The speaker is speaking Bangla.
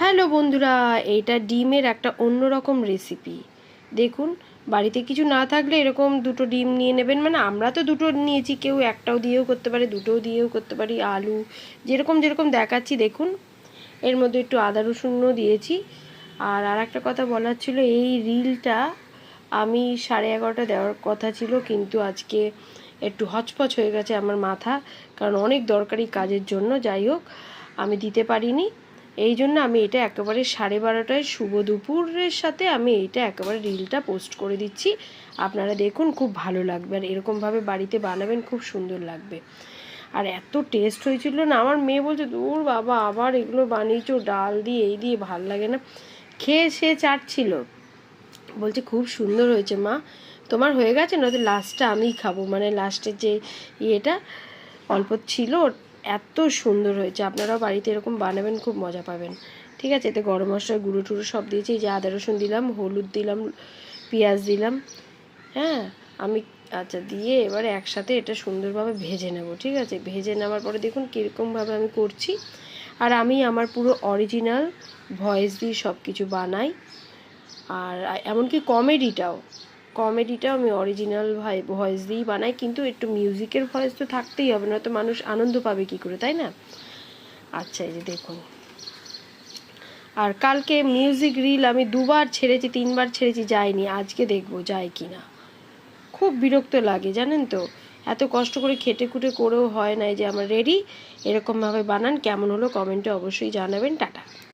হ্যালো বন্ধুরা, এইটা ডিমের একটা অন্যরকম রেসিপি। দেখুন, বাড়িতে কিছু না থাকলে এরকম দুটো ডিম নিয়ে নেবেন। মানে আমরা তো দুটো নিয়েছি, কেউ একটাও দিয়েও করতে পারে, দুটোও দিয়েও করতে পারি। আলু যেরকম যেরকম দেখাচ্ছি দেখুন। এর মধ্যে একটু আদা রসুনও দিয়েছি। আর একটা কথা বলার ছিল, এই রিলটা আমি 11:30 দেওয়ার কথা ছিল, কিন্তু আজকে একটু হচপচ হয়ে গেছে আমার মাথা, কারণ অনেক দরকারি কাজের জন্য। যাই হোক, আমি দিতে পারিনি। এই জন্য আমি এটা একেবারে 12:30টায় শুভ দুপুরের সাথে আমি এইটা একেবারে রিলটা পোস্ট করে দিচ্ছি। আপনারা দেখুন, খুব ভালো লাগবে। আর এরকমভাবে বাড়িতে বানাবেন, খুব সুন্দর লাগবে। আর এত টেস্ট হয়েছিল না, আমার মেয়ে বলছে, দূর বাবা, আবার এগুলো বানিয়েছো ডাল দিয়ে, এই দিয়ে, ভাল লাগে না। খেয়ে সে চাটছিল, বলছে খুব সুন্দর হয়েছে মা, তোমার হয়ে গেছে, নয়তো লাস্টটা আমিই খাবো। মানে লাস্টের যে ইয়েটা অল্প ছিল, এত সুন্দর হয়েছে। আপনারাও বাড়িতে এরকম বানাবেন, খুব মজা পাবেন। ঠিক আছে, এতে গরম মশলা গুঁড়ো টুড়ো সব দিয়েছি। এই যে আদা রসুন দিলাম, হলুদ দিলাম, পেঁয়াজ দিলাম। হ্যাঁ, আমি আচ্ছা দিয়ে এবারে একসাথে এটা সুন্দরভাবে ভেজে নেব। ঠিক আছে, ভেজে নেওয়ার পরে দেখুন কীরকমভাবে আমি করছি। আর আমি আমার পুরো অরিজিনাল ভয়েস দিয়ে সব কিছু বানাই। আর এমনকি কমেডিটাও আমি অরিজিনাল ভয়েস দিয়েই বানাই, কিন্তু একটু মিউজিকের ভয়েস তো থাকতেই হবে, নয়তো মানুষ আনন্দ পাবে কী করে, তাই না? আচ্ছা, এই যে দেখুন। আর কালকে মিউজিক রিল আমি 2বার ছেড়েছি, 3বার ছেড়েছি, যায়নি। আজকে দেখবো যায় কি না। খুব বিরক্ত লাগে জানেন তো, এত কষ্ট করে খেটে খুঁটে করেও হয় না। যে আমার রেডি, এরকমভাবে বানান। কেমন হলো কমেন্টে অবশ্যই জানাবেন। টাটা।